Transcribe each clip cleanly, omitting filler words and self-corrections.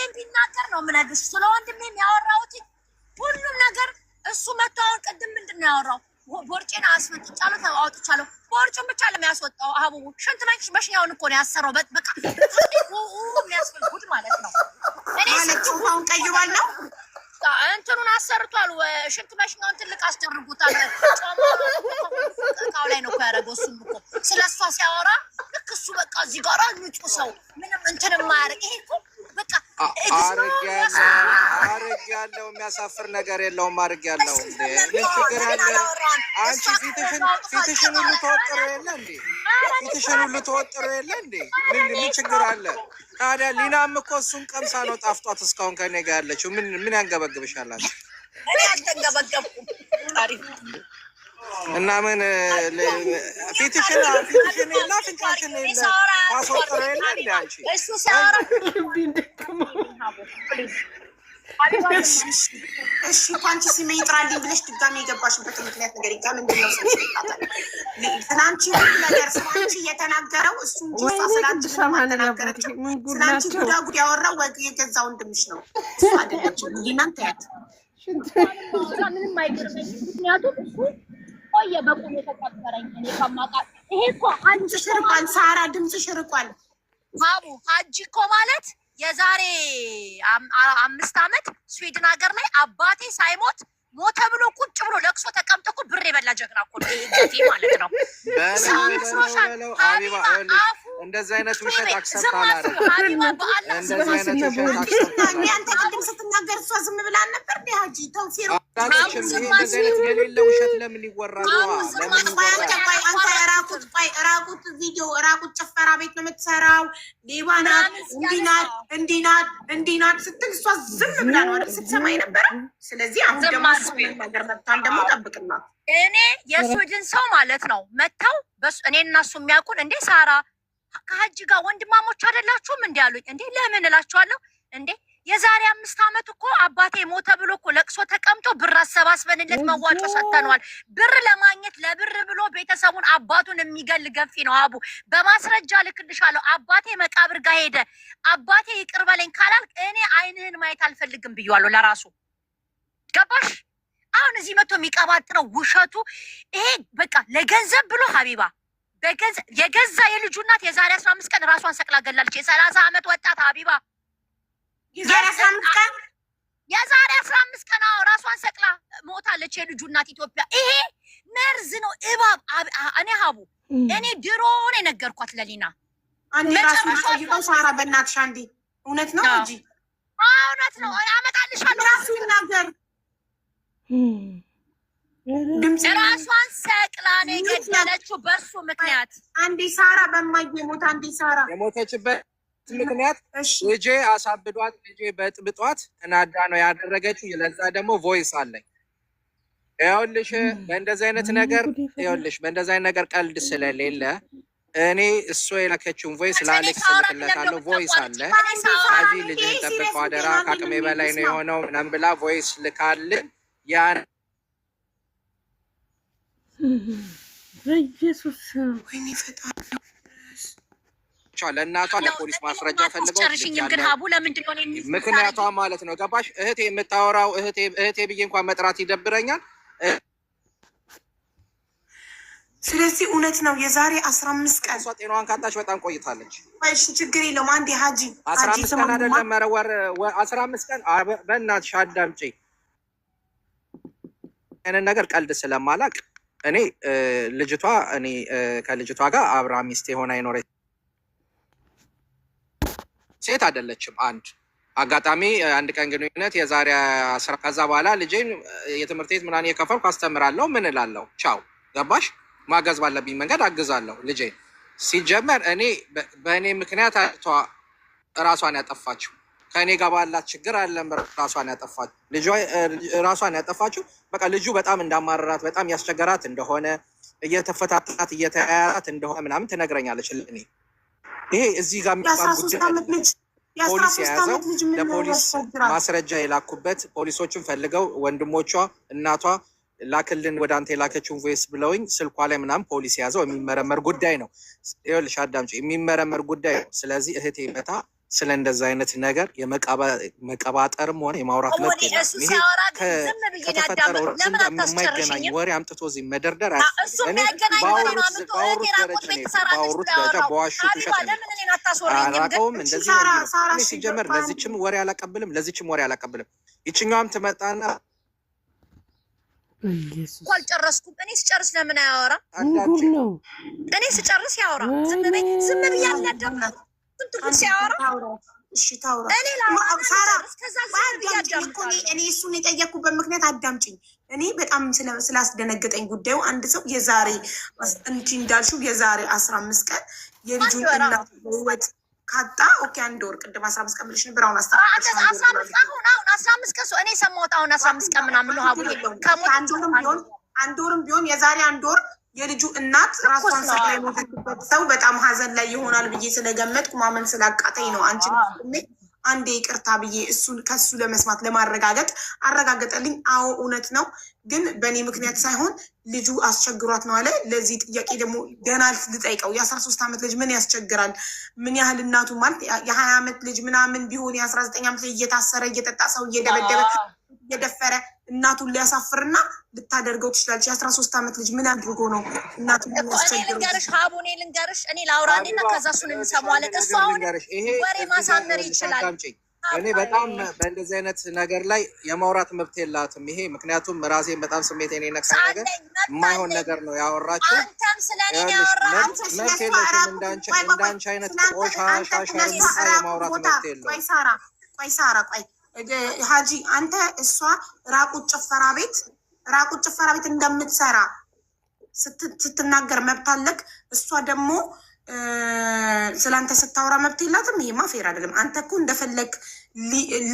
ወንድሜም ቢናገር ነው የምነግርሽ። ስለ ወንድሜም ያወራሁት ሁሉም ነገር እሱ መጥቶ አሁን ቅድም ምንድን ነው ያወራው? ቦርጬን አስመጥቻለሁ አውጥቻለሁ። ቦርጩን ብቻ ለሚያስወጣው አቡቡ ሽንት መሽኛውን እኮ ነው ያሰራው። በቃ የሚያስፈልጉት ማለት ነው። እኔ አሁን ቀይሯል ነው እንትኑን አሰርቷል። ሽንት መሽኛውን ትልቅ አስደርጉታል። እቃው ላይ ነው እኮ ያደረገው። እሱም እኮ ስለ እሷ ሲያወራ ልክ እሱ በቃ እዚህ ጋር ንጹህ ሰው ምንም እንትን የማያደርግ ይሄ እኮ በቃ አርግ ያለው የሚያሳፍር ነገር የለውም። አርግ ያለው ምን ችግር አለ? አንቺ ፊትሽን ሁሉ ተወጥሮ የለ እንዴ? ፊትሽን ሁሉ ተወጥሮ የለ እንዴ? ምን ችግር አለ ታዲያ? ሊናም እኮ እሱን ቀምሳ ነው ጣፍጧት እስካሁን ከኔ ጋር ያለችው። ምን ያንገበግብሻላል? እኔ አልተንገበገብኩም። ታሪክ እና ምን ፊትሽን የለ አፍንጫሽን የለ ታስወጥሮ የለ እንዴ? አንቺ እሱ ሲያወራ እሺ አንቺ ስሜ ይጥራልኝ ብለሽ ድጋሚ የገባሽበት ምክንያት ነገር ይጋ ምንድነው? ስላንቺ ነገር ስላንቺ እየተናገረው እሱ እንጂ ስላንቺ ተናገረችው። ስላንቺ ጉዳጉድ ያወራው ወግ የገዛ ወንድምሽ ነው አይደለችም? እናንተ ያት ምንም አይገርመኝ። ምክንያቱም እሱ ቆየ በቁም የተቀበረኝ እኔ ከማውቃ ይሄ እኮ አንቺ ሽርቋል። ሳራ ድምፅሽ ርቋል። ባቡ ሀጂ እኮ ማለት የዛሬ 5 ዓመት ስዊድን ሀገር ላይ አባቴ ሳይሞት ሞተ ብሎ ቁጭ ብሎ ለቅሶ ተቀምጦ እኮ ብር የበላ ጀግና እኮ ነው ማለት ነው። እንደዚህ አይነት ውሸት አክሰፕት አላደረግም። አንተ ቅድም ስትናገር እሷ ዝም ብላ ነበር። ሀጂ ተውፊር እንደዚህ አይነት የሌለ ውሸት ለምን ይወራል? ራቁት ቪዲዮ ራቁት ጭፈራ ቤት ነው የምትሰራው። ሌባናት እንዲናት ስትል እሷ ዝም ብላ ነው አይደል ስትሰማ የነበረ። ስለዚህ አሁን ደግሞ ነገር መጥታል ደግሞ ጠብቅና እኔ የስዊድን ሰው ማለት ነው መጥተው እኔ እና እሱ የሚያውቁን እንዴ ሳራ ከሀጂ ጋር ወንድማሞች አይደላችሁም እንዲ አሉኝ። እንዴ ለምን እላችኋለሁ። እንዴ የዛሬ 5 ዓመት እኮ አባቴ ሞተ ብሎ እኮ ለቅሶ ተቀምጦ ብር አሰባስበንለት መዋጮ ሰጥተነዋል። ብር ለማግኘት ለብር ብሎ ቤተሰቡን አባቱን የሚገል ገፊ ነው። አቡ በማስረጃ ልክልሻለሁ። አባቴ መቃብር ጋር ሄደ። አባቴ ይቅር በለኝ ካላልክ እኔ አይንህን ማየት አልፈልግም ብያለሁ ለራሱ። ገባሽ? አሁን እዚህ መጥቶ የሚቀባጥረው ውሸቱ ይሄ በቃ ለገንዘብ ብሎ ሀቢባ የገዛ የልጁ እናት የዛሬ 15 ቀን ራሷን ሰቅላ ገላለች። የ30 ዓመት ወጣት ሀቢባ የዛሬ 15 ቀን ራሷን ሰቅላ ሞታለች የልጁ እናት ኢትዮጵያ። ይሄ መርዝ ነው፣ እባብ። እኔ ሀቡ እኔ ድሮ ነው የነገርኳት ለሊና። አንዴ ራሱን ጠይቀው ሳራ በእናትሽ አንዴ እውነት ነው እንጂ እውነት ነው አመጣልሻለሁ። ራሱ ይናገር ራሷን ሰቅላ ነው የገደለችው በሱ ምክንያት። አንዴ ሳራ በማይሞት አንዴ ሳራ የሞተችበት ምክንያት ልጄ አሳብዷት፣ ልጄ በጥብጧት እናዳ ነው ያደረገችው። ለዛ ደግሞ ቮይስ አለኝ። ይኸውልሽ በእንደዚህ አይነት ነገር ቀልድ ስለሌለ እኔ እሱ የላከችውን ቮይስ ለአሌክስ ልክለታለሁ። ቮይስ አለ እዚህ ልጅን ጠብቀው አደራ ከአቅሜ በላይ ነው የሆነው ምናምን ብላ ቮይስ ልካልን ያን በኢየሱስ ወይኔ ፈጣሪ ለእናቷ ለፖሊስ ማስረጃ ፈልገው ግን ሀቡ ለምንድን ነው ምክንያቷ ማለት ነው። ገባሽ? እህቴ የምታወራው እህቴ ብዬ እንኳን መጥራት ይደብረኛል። ስለዚህ እውነት ነው የዛሬ 15 ቀን እሷ ጤናዋን ካጣች በጣም ቆይታለች። እሺ ችግር የለውም። አንዴ ሀጂ 15 ቀን አይደለም መረወር 15 ቀን በእናትሽ አዳምጪ። ያንን ነገር ቀልድ ስለማላቅ እኔ ከልጅቷ ጋር አብራ ሚስቴ ሆና የኖረች ሴት አይደለችም። አጋጣሚ አንድ ቀን ግንኙነት የዛሬ 10 ከዛ በኋላ ልጄን የትምህርት ቤት ምናምን የከፈልኩ አስተምራለሁ። ምን እላለሁ? ቻው ገባሽ? ማገዝ ባለብኝ መንገድ አግዛለሁ ልጄን። ሲጀመር እኔ በእኔ ምክንያት ራሷን ያጠፋችው ከእኔ ጋር ባላት ችግር አለም ራሷን ያጠፋችው ራሷን ያጠፋችው በቃ ልጁ በጣም እንዳማረራት በጣም ያስቸገራት እንደሆነ እየተፈታታት እየተያያራት እንደሆነ ምናምን ትነግረኛለች። እኔ ይሄ እዚህ ጋር ፖሊስ የያዘው ለፖሊስ ማስረጃ የላኩበት ፖሊሶችን ፈልገው ወንድሞቿ እናቷ ላክልን ወደ አንተ የላከችውን ቮይስ ብለውኝ ስልኳ ላይ ምናምን ፖሊስ የያዘው የሚመረመር ጉዳይ ነው። ይኸውልሽ አዳምጪ፣ የሚመረመር ጉዳይ ነው። ስለዚህ እህቴ መታ ስለ እንደዛ አይነት ነገር የመቀባጠርም ሆነ የማውራት መብት የለም። ይሄ ከተፈጠረው የማይገናኝ ወሬ አምጥቶ እዚህ መደርደር ባወሩት ደረጃ በዋሹት ውሸት አላውቀውም። እንደዚህ ነው ሲጀመር። ለዚችም ወሬ አላቀብልም። ይችኛዋም ትመጣና አልጨረስኩም። እኔ ስጨርስ ለምን አያወራ? እኔ ስጨርስ ያወራ። ዝም ብዬ አላዳምጥ። እኔ እሱን የጠየኩበት ምክንያት አዳምጪኝ። እኔ በጣም ስላስደነገጠኝ ጉዳዩ አንድ ሰው የዛሬ እንጂ እንዳልሽው የዛሬ 15 ቀን የልጁን እናት ህይወት ካጣ ኦኬ፣ አንድ ወር ቅድም 15 ቀን ብለሽ ነበር። አሁን 15 ቀን እኔ ሰማሁት። አሁን 15 ቀን ምናምን ነው ሀቡ። አንድ ወርም ቢሆን የዛሬ አንድ ወር የልጁ እናት ራሷን ሰቅላ የሞተችበት ሰው በጣም ሀዘን ላይ ይሆናል ብዬ ስለገመጥኩ ማመን ስላቃተኝ ነው። አንዴ ይቅርታ ብዬ እሱን ከሱ ለመስማት ለማረጋገጥ አረጋገጠልኝ። አዎ እውነት ነው፣ ግን በእኔ ምክንያት ሳይሆን ልጁ አስቸግሯት ነው አለ። ለዚህ ጥያቄ ደግሞ ገና ልጠይቀው። የ13 ዓመት ልጅ ምን ያስቸግራል? ምን ያህል እናቱ ማለት የ20 ዓመት ልጅ ምናምን ቢሆን የ19 ዓመት ልጅ እየታሰረ እየጠጣ ሰው እየደበደበ እየደፈረ እናቱን ሊያሳፍርና ልታደርገው ትችላለች። የ13 ዓመት ልጅ ምን አድርጎ ነው እናቱን ሊያስቸግረው? ልንገርሽ ሀቡ፣ ልንገርሽ፣ እኔ ላውራኔና ከዛ እሱን እንሰማዋለን። እሱ አሁን ወሬ ማሳመር ይችላል። እኔ በጣም በእንደዚህ አይነት ነገር ላይ የማውራት መብት የላትም። ይሄ ምክንያቱም ራሴን በጣም ስሜቴን የነካ ነገር የማይሆን ነገር ነው ያወራችው። መብት የለሽም። እንዳንቺ አይነት ቆሻሻ ሸርሙጣ የማውራት መብት የለውም። ቆይ ሳራ ሀጂ አንተ እሷ ራቁት ጭፈራ ቤት እንደምትሰራ ስትናገር መብት አለክ። እሷ ደግሞ ስለአንተ ስታወራ መብት የላትም። ይሄማ ፌር አይደለም። አንተ እኮ እንደፈለግ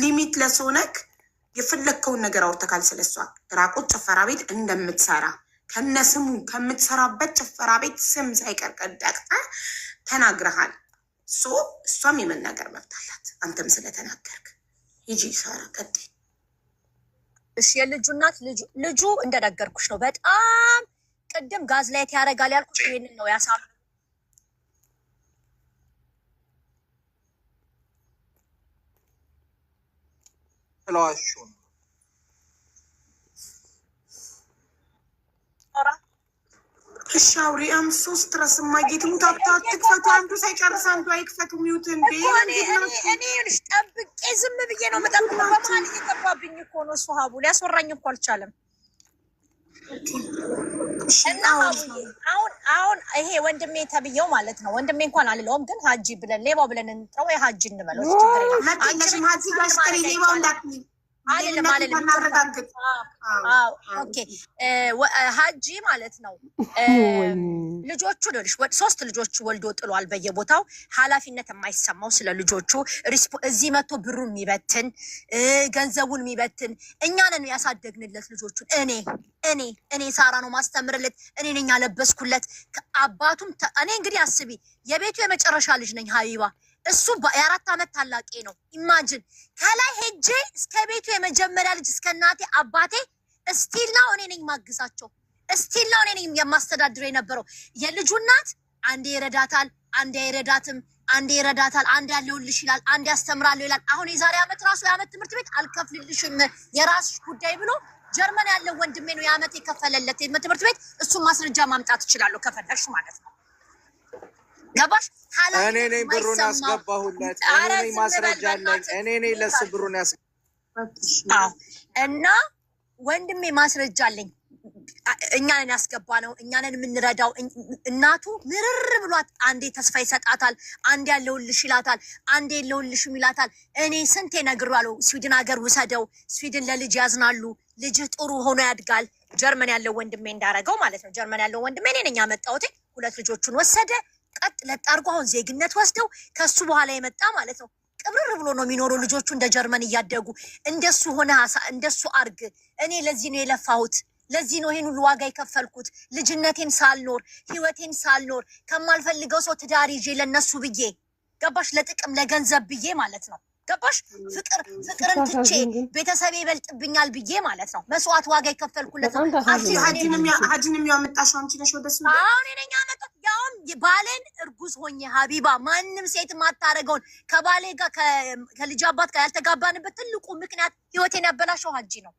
ሊሚት ለሰውነክ የፈለግከውን ነገር አውርተካል። ስለሷ ራቁት ጭፈራ ቤት እንደምትሰራ ከነስሙ ከምትሰራበት ጭፈራ ቤት ስም ሳይቀር ቀጠቅጠህ ተናግረሃል። እሷም የመናገር መብት አላት አንተም ስለተናገርክ። ሂጂ ሳራ ቀጥይ። እሺ የልጁ እናት ልጁ እንደነገርኩሽ ነው። በጣም ቅድም ጋዝ ላይት ያደርጋል ያልኩሽ ይሄንን ነው ያሳም ስለዋሹ እሺ አውሪ። ሶስት ራስ ማጌት ሙታታ ትክፈቱ። አንዱ ሳይጨርስ አንዱ አይክፈቱ። ሚውት እንዴ እኔ ልጅ ጠብቄ ዝም ብዬ ነው የምጠብቀው። በመሀል እየገባብኝ እኮ ነው እሱ ሀቡ ሊያስወራኝ እኮ አልቻለም። እና አሁን ይሄ ወንድሜ ተብዬው ማለት ነው። ወንድሜ እንኳን አልለውም፣ ግን ሀጂ ብለን ሌባው ብለን እንጥረው ሀጂ እንበለው። ችግር የለም። ሀጂ ጋር ሌባው እንዳትይ ሀጂ ማለት ነው። ልጆቹ ሶስት ልጆች ወልዶ ጥሏል በየቦታው ኃላፊነት የማይሰማው ስለ ልጆቹ እዚህ መጥቶ ብሩን የሚበትን ገንዘቡን የሚበትን እኛ ነን ያሳደግንለት ልጆቹን። እኔ ሳራ ነው ማስተምርለት፣ እኔ ነኝ ያለበስኩለት። አባቱም እኔ እንግዲህ አስቢ የቤቱ የመጨረሻ ልጅ ነኝ ሀቢባ። እሱ የ4 ዓመት ታላቄ ነው። ኢማጅን ከላይ ሄጄ እስከ ቤቱ የመጀመሪያ ልጅ እስከ እናቴ አባቴ እስቲል ነው እኔ ነኝ ማግዛቸው። እስቲል ነው እኔ ነኝ የማስተዳድረው የነበረው። የልጁ እናት አንዴ ይረዳታል፣ አንዴ አይረዳትም፣ አንዴ ይረዳታል፣ አንዴ ያለውልሽ ይላል፣ አንዴ ያስተምራለሁ ይላል። አሁን የዛሬ ዓመት ራሱ የዓመት ትምህርት ቤት አልከፍልልሽም የራስሽ ጉዳይ ብሎ ጀርመን ያለው ወንድሜ ነው የዓመት የከፈለለት ትምህርት ቤት። እሱን ማስረጃ ማምጣት እችላለሁ ከፈለግሽ ማለት ነው። ገባሽ? እኔ ነኝ ብሩን ያስገባሁለት። እኔ ነኝ ማስረጃ አለኝ። እኔ ነኝ ለሱ ብሩን ያስገባሁ እና ወንድሜ ማስረጃ አለኝ። እኛ ነን ያስገባ ነው፣ እኛ ነን የምንረዳው። እናቱ ምርር ብሏት አንዴ ተስፋ ይሰጣታል፣ አንዴ ያለውልሽ ይላታል፣ አንዴ የለውልሽም ይላታል። እኔ ስንቴ ነግሬዋለሁ፣ ስዊድን ሀገር ውሰደው፣ ስዊድን ለልጅ ያዝናሉ፣ ልጅህ ጥሩ ሆኖ ያድጋል። ጀርመን ያለው ወንድሜ እንዳረገው ማለት ነው። ጀርመን ያለው ወንድሜ እኔ ነኝ ያመጣሁት። 2 ልጆቹን ወሰደ ቀጥ ለጣርጎ አሁን ዜግነት ወስደው ከሱ በኋላ የመጣ ማለት ነው። ቅብርር ብሎ ነው የሚኖሩ ልጆቹ እንደ ጀርመን እያደጉ። እንደሱ ሆነ እንደሱ አርግ። እኔ ለዚህ ነው የለፋሁት፣ ለዚህ ነው ይሄን ሁሉ ዋጋ የከፈልኩት። ልጅነቴን ሳልኖር ህይወቴን ሳልኖር ከማልፈልገው ሰው ትዳር ይዤ ለነሱ ብዬ ገባሽ? ለጥቅም ለገንዘብ ብዬ ማለት ነው። ገባሽ? ፍቅርን ትቼ ቤተሰቤ ይበልጥብኛል ብዬ ማለት ነው። መስዋዕት ዋጋ የከፈልኩለት ሀጂንም ያመጣሽው አንቺ ነሽ ወደሱ። አሁን እኔ ነኝ ያመጣሁት። ያውም ባሌን እርጉዝ ሆኜ ሀቢባ ማንም ሴት ማታረገውን ከባሌ ጋር ከልጅ አባት ጋር ያልተጋባንበት ትልቁ ምክንያት ህይወቴን ያበላሸው ሀጂ ነው።